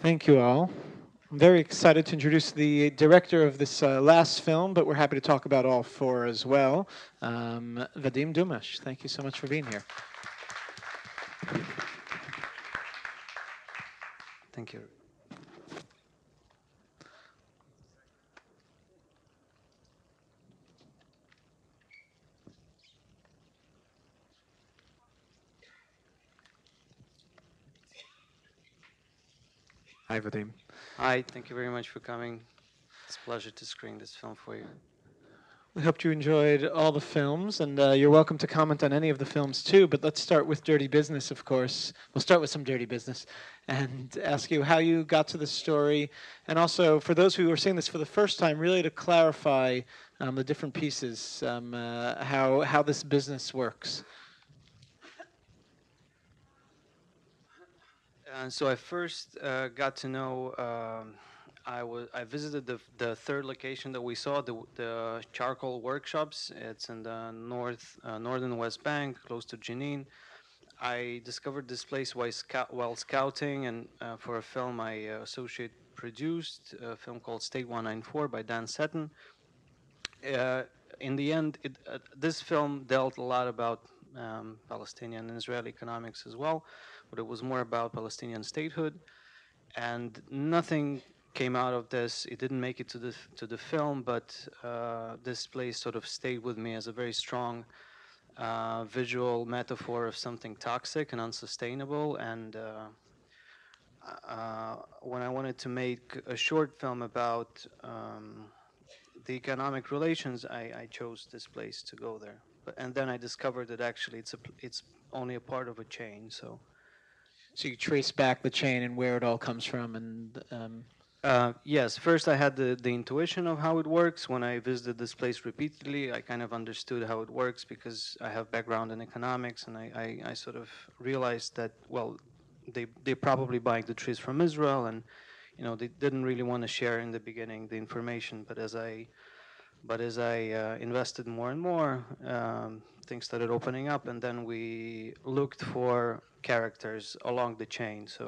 Thank you all. I'm very excited to introduce the director of this last film, but we're happy to talk about all four as well. Vadim Dumesh, thank you so much for being here. Thank you. Hi, Vadim. Hi, thank you very much for coming. It's a pleasure to screen this film for you. We hope you enjoyed all the films, and you're welcome to comment on any of the films too. But let's start with Dirty Business, of course. We'll start with some Dirty Business and ask you how you got to the story, and also for those who are seeing this for the first time, really to clarify the different pieces, how this business works. So I first got to know. I visited the third location that we saw, the charcoal workshops. It's in the northern West Bank, close to Jenin. I discovered this place while scouting, and for a film my associate produced, a film called State 194 by Dan Seton. uh, in the end, this film dealt a lot about Palestinian and Israeli economics as well, but it was more about Palestinian statehood, and nothing came out of this. It didn't make it to the film, but this place sort of stayed with me as a very strong visual metaphor of something toxic and unsustainable. And when I wanted to make a short film about the economic relations, I chose this place to go there. And then I discovered that actually it's only a part of a chain. So So you trace back the chain and where it all comes from, and yes, first I had the intuition of how it works. When I visited this place repeatedly, I kind of understood how it works because I have background in economics, and I sort of realized that, well, they probably buying the trees from Israel, and they didn't really want to share in the beginning the information. But as I invested more and more, things started opening up, and then we looked for characters along the chain. So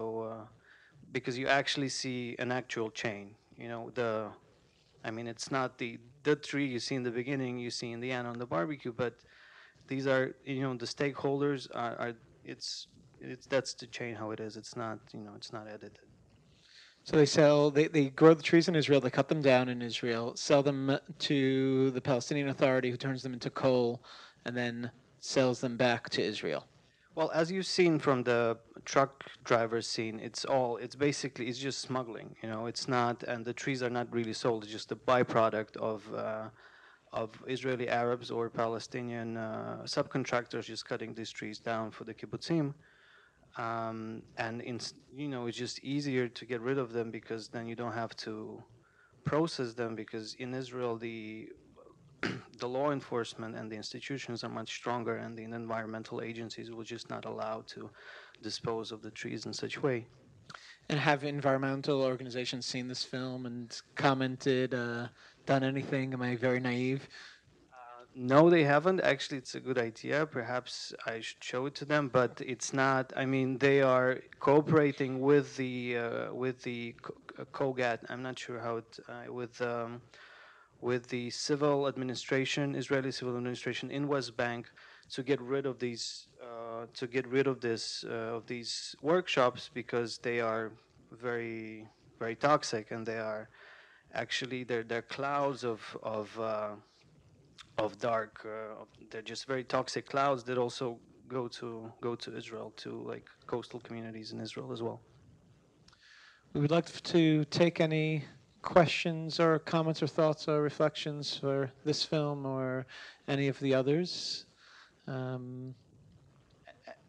because you actually see an actual chain, I mean, it's not the tree you see in the beginning, you see in the end on the barbecue, but these are, the stakeholders are it's that's the chain how it is. It's not, it's not edited. so they grow the trees in Israel, they cut them down in Israel, sell them to the Palestinian Authority, who turns them into coal, and then sells them back to Israel. Well, as you've seen from the truck driver scene, it's just smuggling. It's not, and the trees are not really sold. It's just a byproduct of Israeli Arabs or Palestinian subcontractors just cutting these trees down for the kibbutzim. And it's just easier to get rid of them because then you don't have to process them, because in Israel the law enforcement and the institutions are much stronger, and the environmental agencies will just not allow to dispose of the trees in such way. And have environmental organizations seen this film and commented, done anything? Am I very naive? No, they haven't. Actually, it's a good idea. Perhaps I should show it to them, but it's not. I mean, they are cooperating with the COGAT. I'm not sure how it with the civil administration, Israeli civil administration in West Bank, to get rid of these workshops, because they are very very toxic, and they are actually they're clouds of dark. They're just very toxic clouds that also go to Israel, to like coastal communities in Israel as well. We would like to take any questions or comments or thoughts or reflections for this film or any of the others. Um,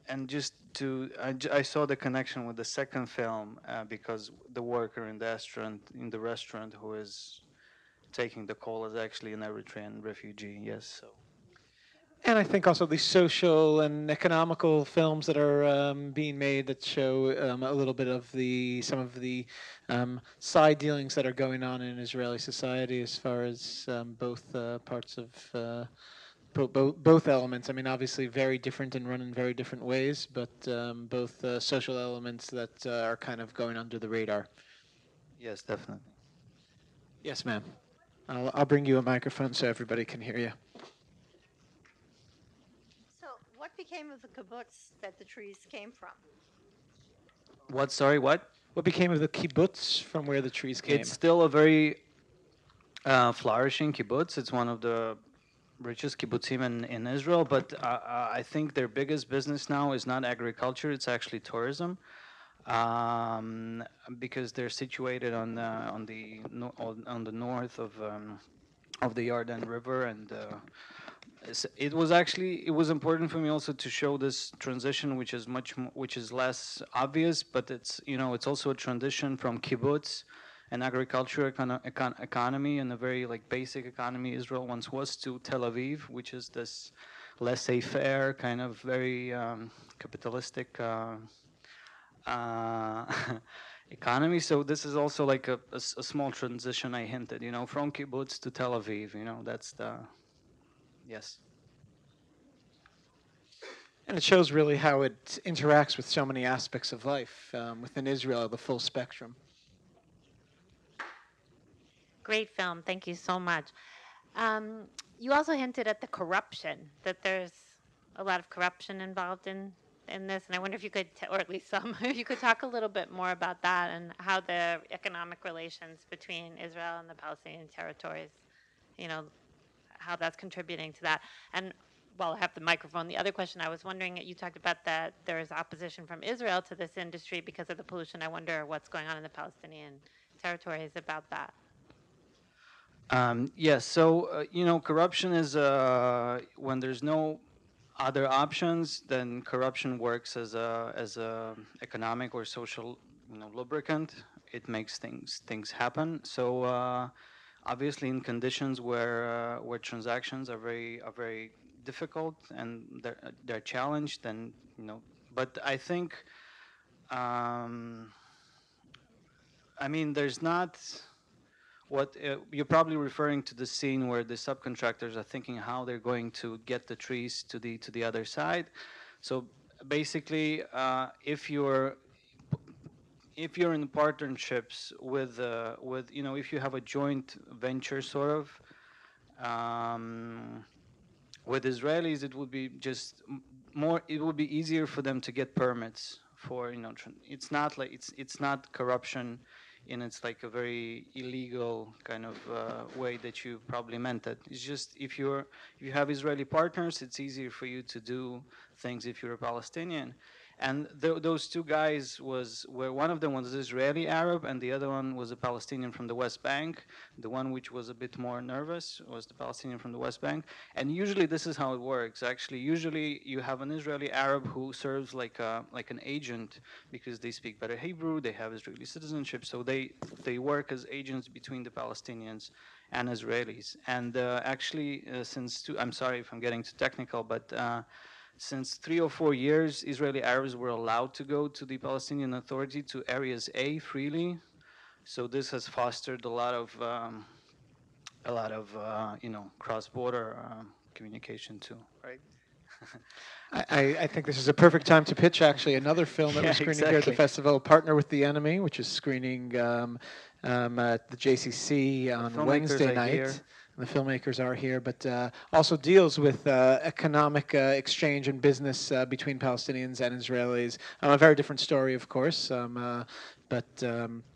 And just I saw the connection with the second film, because the worker in the restaurant who is taking the call is actually an Eritrean refugee. Yes, so And I think also the social and economical films that are being made that show a little bit of some of the side dealings that are going on in Israeli society as far as both parts of both elements. I mean, obviously very different and run in very different ways, but both social elements that are kind of going under the radar. Yes, definitely. Yes, ma'am. I'll bring you a microphone so everybody can hear you. So, what became of the kibbutz that the trees came from? What? Sorry, what? What became of the kibbutz from where the trees came? It's still a very flourishing kibbutz. It's one of the richest kibbutzim in Israel, but I think their biggest business now is not agriculture; it's actually tourism, um, because they're situated on the north of the Yarden River, and it was important for me also to show this transition, which is which is less obvious, but it's also a transition from kibbutz, an agriculture economy, and a very like basic economy Israel once was, to Tel Aviv, which is this laissez-faire kind of very capitalistic uh, economy. So this is also like a small transition I hinted, from kibbutz to Tel Aviv. That's the yes. And it shows really how it interacts with so many aspects of life within Israel, the full spectrum. Great film. Thank you so much. Um, you also hinted at the corruption, that there's a lot of corruption involved in this, and I wonder if you could, or at least some, if you could talk a little bit more about that and how the economic relations between Israel and the Palestinian territories, you know, how that's contributing to that. And while I have the microphone, the other question I was wondering, you talked about that there is opposition from Israel to this industry because of the pollution. I wonder what's going on in the Palestinian territories about that. Yes, so corruption is when there's no other options, then corruption works as a economic or social lubricant. It makes things happen. So obviously, in conditions where transactions are very difficult and they're challenged, then But I think, I mean, there's not what you're probably referring to the scene where the subcontractors are thinking how they're going to get the trees to the other side. So basically, if you're in partnerships with if you have a joint venture sort of with Israelis, it would be just more. It would be easier for them to get permits for it's not like it's not corruption in its like a very illegal kind of way that you probably meant it. It's just if you have Israeli partners, it's easier for you to do things if you're a Palestinian. And those two guys where one of them was Israeli Arab and the other one was a Palestinian from the West Bank. The one which was a bit more nervous was the Palestinian from the West Bank. And usually this is how it works. Actually, usually you have an Israeli Arab who serves like an agent because they speak better Hebrew, they have Israeli citizenship, so they work as agents between the Palestinians and Israelis. And actually, I'm sorry if I'm getting too technical, but since 3 or 4 years, Israeli Arabs were allowed to go to the Palestinian Authority to Areas A freely. So this has fostered a lot of cross-border communication too, right? I think this is a perfect time to pitch actually another film that Yeah, we're screening here at the exactly. festival, Partner with the Enemy, which is screening at the JCC The on filmmakers Wednesday are here. night. The filmmakers are here, but also deals with economic exchange and business between Palestinians and Israelis. A very different story, of course, but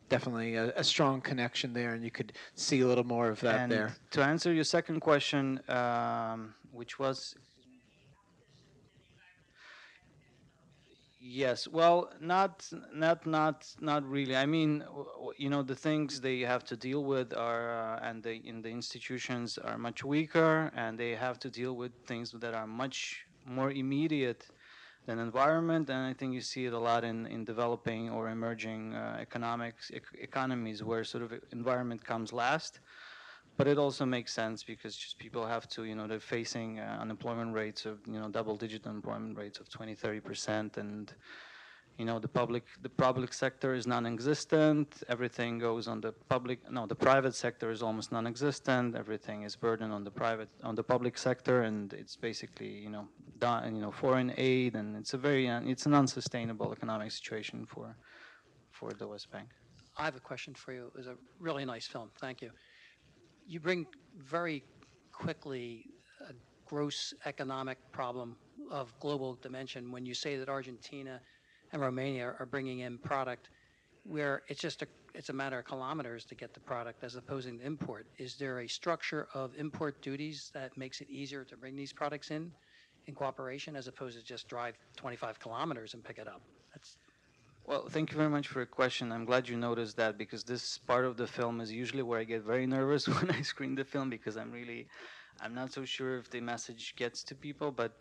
definitely a strong connection there, and you could see a little more of that And there. to answer your second question, which was yes, well, not really. I mean, the things they have to deal with are, and the institutions are much weaker, and they have to deal with things that are much more immediate than environment. And I think you see it a lot in developing or emerging economies where sort of environment comes last. But it also makes sense because just people have to, they're facing unemployment rates of, double digit unemployment rates of 20, 30%. And The public sector is non-existent. Everything goes on the public. No, the private sector is almost non-existent. Everything is burdened on the public sector, and it's basically done. Foreign aid, and it's an unsustainable economic situation for the West Bank. I have a question for you. It was a really nice film. Thank you. You bring very quickly a gross economic problem of global dimension when you say that Argentina and Romania are bringing in product where it's a matter of kilometers to get the product as opposed to import. Is there a structure of import duties that makes it easier to bring these products in cooperation as opposed to just drive 25 kilometers and pick it up? Well, thank you very much for your question. I'm glad you noticed that, because this part of the film is usually where I get very nervous when I screen the film, because I'm not so sure if the message gets to people, but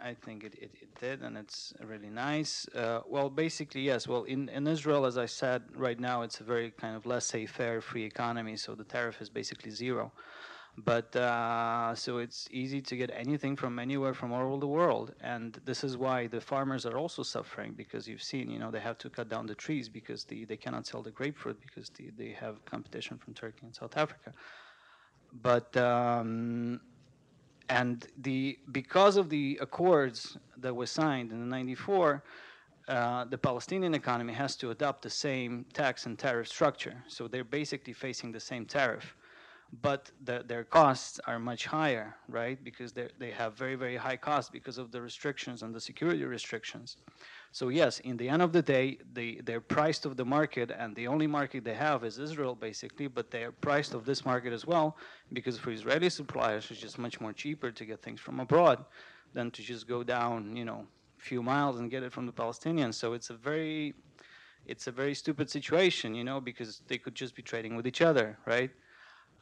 I think it did, and it's really nice. Well, basically, yes. Well, in Israel, as I said, right now it's a very kind of laissez-faire free economy, so the tariff is basically zero. But so it's easy to get anything from anywhere from all over the world, and this is why the farmers are also suffering, because you've seen, they have to cut down the trees because they cannot sell the grapefruit because they have competition from Turkey and South Africa. But because of the accords that were signed in '94, the Palestinian economy has to adopt the same tax and tariff structure. So they're basically facing the same tariff, but their costs are much higher, right? Because they have very, very high costs because of the restrictions and the security restrictions. So yes, in the end of the day, they're priced of the market, and the only market they have is Israel, basically, but they're priced of this market as well, because for Israeli suppliers, it's just much more cheaper to get things from abroad than to just go down, a few miles and get it from the Palestinians. So it's a very stupid situation, because they could just be trading with each other, right?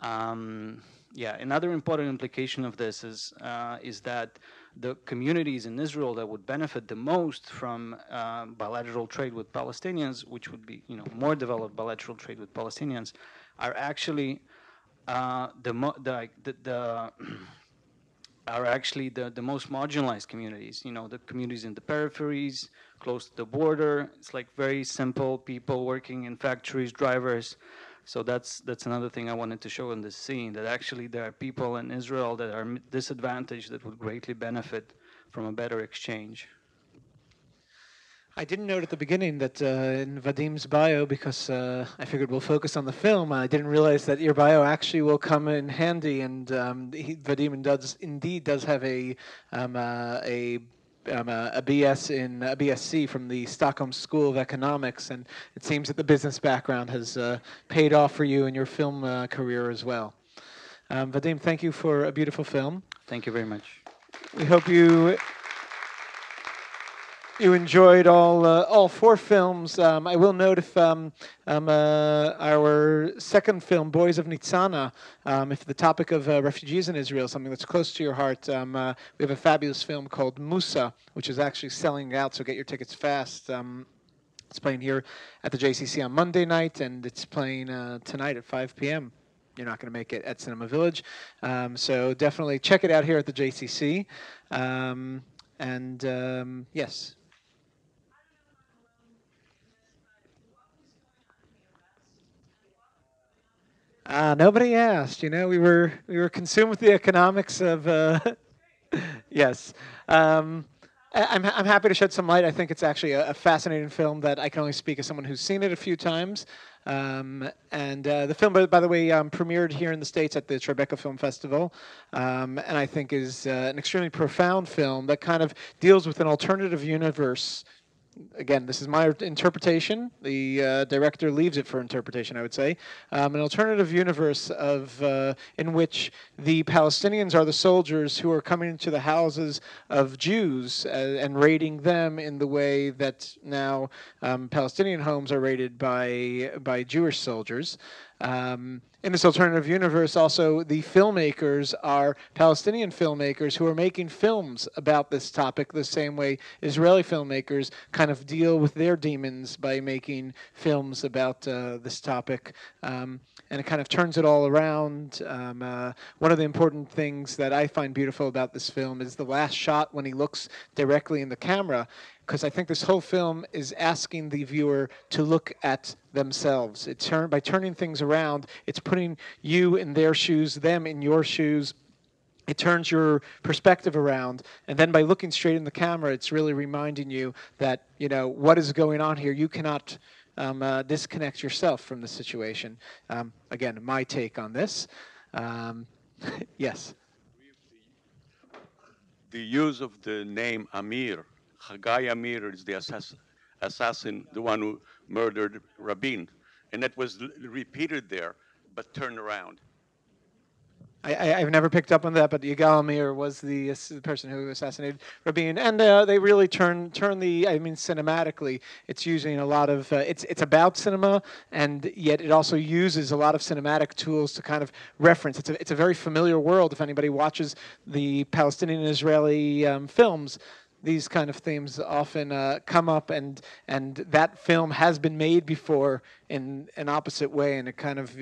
Another important implication of this is that the communities in Israel that would benefit the most from bilateral trade with Palestinians, which would be more developed bilateral trade with Palestinians, are actually the most marginalized communities. The communities in the peripheries, close to the border. It's like very simple people working in factories, drivers. So that's another thing I wanted to show in this scene, that actually there are people in Israel that are disadvantaged that would greatly benefit from a better exchange. I didn't note at the beginning that in Vadim's bio, because I figured we'll focus on the film, I didn't realize that your bio actually will come in handy, and Vadim indeed does have a BSc from the Stockholm School of Economics, and it seems that the business background has paid off for you in your film career as well. Vadim, thank you for a beautiful film. Thank you very much. We hope you enjoyed all four films. I will note if our second film, Boys of Nitzana, if the topic of refugees in Israel is something that's close to your heart, we have a fabulous film called Musa, which is actually selling out, so get your tickets fast. It's playing here at the JCC on Monday night, and it's playing tonight at 5 p.m. You're not going to make it at Cinema Village. So definitely check it out here at the JCC. Yes. Nobody asked. We were consumed with the economics of. Yes, I'm happy to shed some light. I think it's actually a fascinating film that I can only speak as someone who's seen it a few times. The film, by the way, premiered here in the States at the Tribeca Film Festival, and I think is an extremely profound film that kind of deals with an alternative universe. Again, this is my interpretation. The director leaves it for interpretation, I would say. An alternative universe in which the Palestinians are the soldiers who are coming into the houses of Jews and raiding them in the way that now Palestinian homes are raided by Jewish soldiers. In this alternative universe, also, the filmmakers are Palestinian filmmakers who are making films about this topic the same way Israeli filmmakers kind of deal with their demons by making films about this topic. And it kind of turns it all around. One of the important things that I find beautiful about this film is the last shot when he looks directly in the camera, because I think this whole film is asking the viewer to look at themselves. By turning things around, it's putting you in their shoes, them in your shoes. It turns your perspective around, and then by looking straight in the camera, it's really reminding you that, what is going on here. You cannot disconnect yourself from the situation. Again, my take on this. Yes. The use of the name Amir, Hagai Amir is the assassin, the one who murdered Rabin. And that was repeated there, but turned around. I've never picked up on that, but Yigal Amir was the person who assassinated Rabin, and they really turn cinematically, it's using a lot of it's about cinema, and yet it also uses a lot of cinematic tools to kind of reference. It's a very familiar world. If anybody watches the Palestinian and Israeli films, these kind of themes often come up, and that film has been made before in an opposite way, and it kind of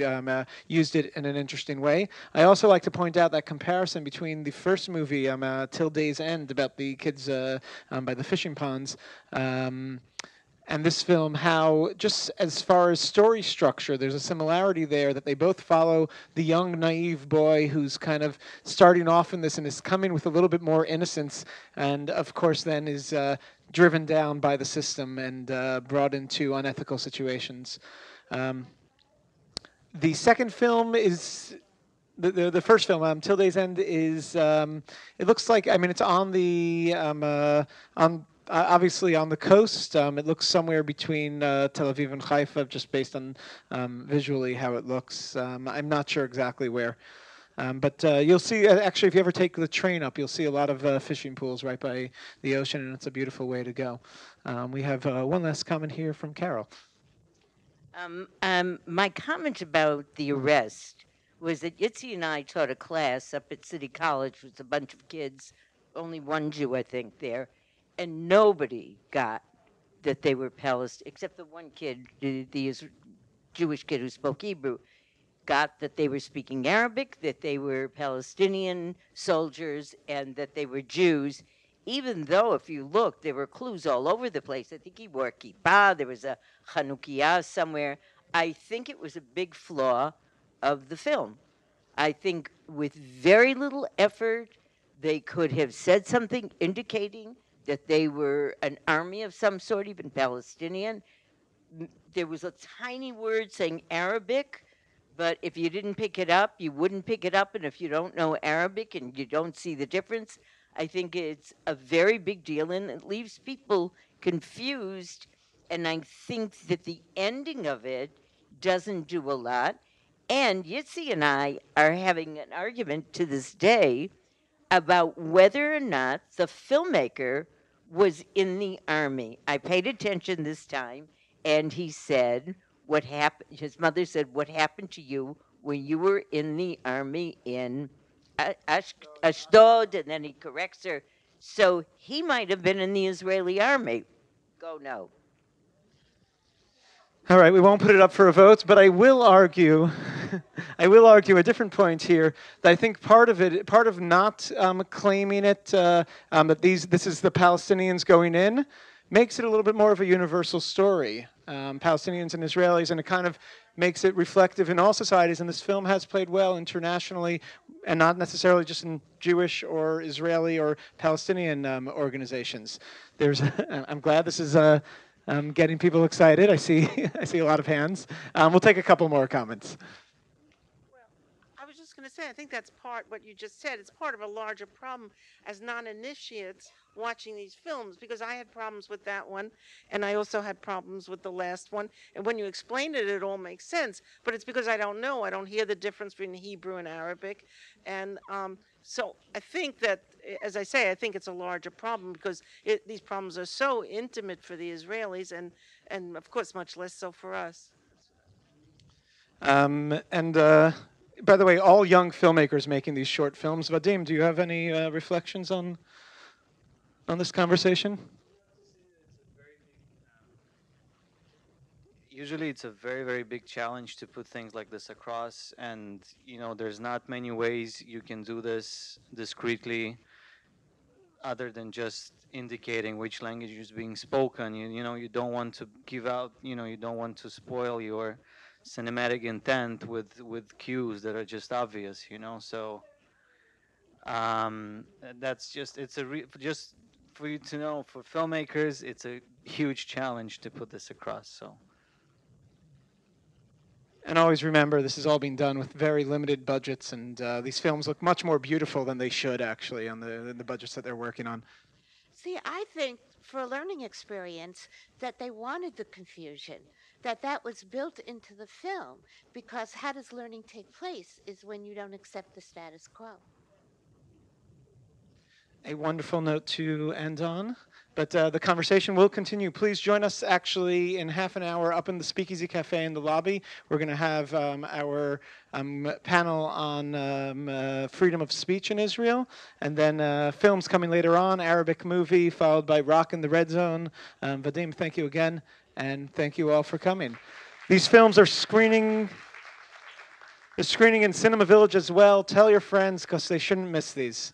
used it in an interesting way. I also like to point out that comparison between the first movie, Till Day's End, about the kids by the fishing ponds, and this film, how just as far as story structure, there's a similarity there that they both follow the young, naive boy who's kind of starting off in this and is coming with a little bit more innocence, and of course then is driven down by the system and brought into unethical situations. The second film is the first film, Till Day's End, is it looks like, it's on the on obviously on the coast. It looks somewhere between Tel Aviv and Haifa, just based on visually how it looks. I'm not sure exactly where. But you'll see, actually, if you ever take the train up, you'll see a lot of fishing pools right by the ocean, and it's a beautiful way to go. We have one last comment here from Carol. My comment about the arrest was that Yitzi and I taught a class up at City College with a bunch of kids, only one Jew, I think, there, and nobody got that they were Palestinian, except the one kid, the Jewish kid who spoke Hebrew, got that they were speaking Arabic, that they were Palestinian soldiers, and that they were Jews, even though, if you look, there were clues all over the place. I think he wore kippah, there was a Chanukiah somewhere. I think it was a big flaw of the film. I think with very little effort, they could have said something indicating that they were an army of some sort, even Palestinian. There was a tiny word saying Arabic, but if you didn't pick it up, you wouldn't pick it up. And if you don't know Arabic and you don't see the difference, I think it's a very big deal, and it leaves people confused. And I think that the ending of it doesn't do a lot. And Yitzi and I are having an argument to this day about whether or not the filmmaker was in the army. I paid attention this time, and he said, what happened? His mother said, what happened to you when you were in the army in Ashdod? And then he corrects her. So he might have been in the Israeli army. Go no. All right, we won't put it up for a vote, but I will argue, a different point here. That I think part of not claiming it, that this is the Palestinians going in, makes it a little bit more of a universal story. Palestinians and Israelis, and it kind of makes it reflective in all societies. And this film has played well internationally, and not necessarily just in Jewish or Israeli or Palestinian organizations. I'm glad this is getting people excited. I see a lot of hands. We'll take a couple more comments. I was just going to say, I think that's what you just said. It's part of a larger problem as non-initiates watching these films, because I had problems with that one, and I also had problems with the last one. And when you explain it, it all makes sense. But it's because I don't know. I don't hear the difference between Hebrew and Arabic. And so I think that, as I say, I think it's a larger problem because these problems are so intimate for the Israelis and of course, much less so for us. And by the way, all young filmmakers making these short films. Vadim, do you have any reflections on this conversation? Usually it's a very, very big challenge to put things like this across, and there's not many ways you can do this discreetly other than just indicating which language is being spoken. You don't want to give out, you don't want to spoil your cinematic intent with cues that are just obvious, so that's just just for you to know, for filmmakers it's a huge challenge to put this across. So And always remember, this is all being done with very limited budgets, and these films look much more beautiful than they should actually on the budgets that they're working on. See, I think for a learning experience that they wanted the confusion, that was built into the film, because how does learning take place is when you don't accept the status quo. A wonderful note to end on. But the conversation will continue. Please join us actually in half an hour up in the Speakeasy Cafe in the lobby. We're going to have our panel on freedom of speech in Israel. And then films coming later on, Arabic movie, followed by Rock in the Red Zone. Vadim, thank you again. And thank you all for coming. These films are screening. They're screening in Cinema Village as well. Tell your friends because they shouldn't miss these.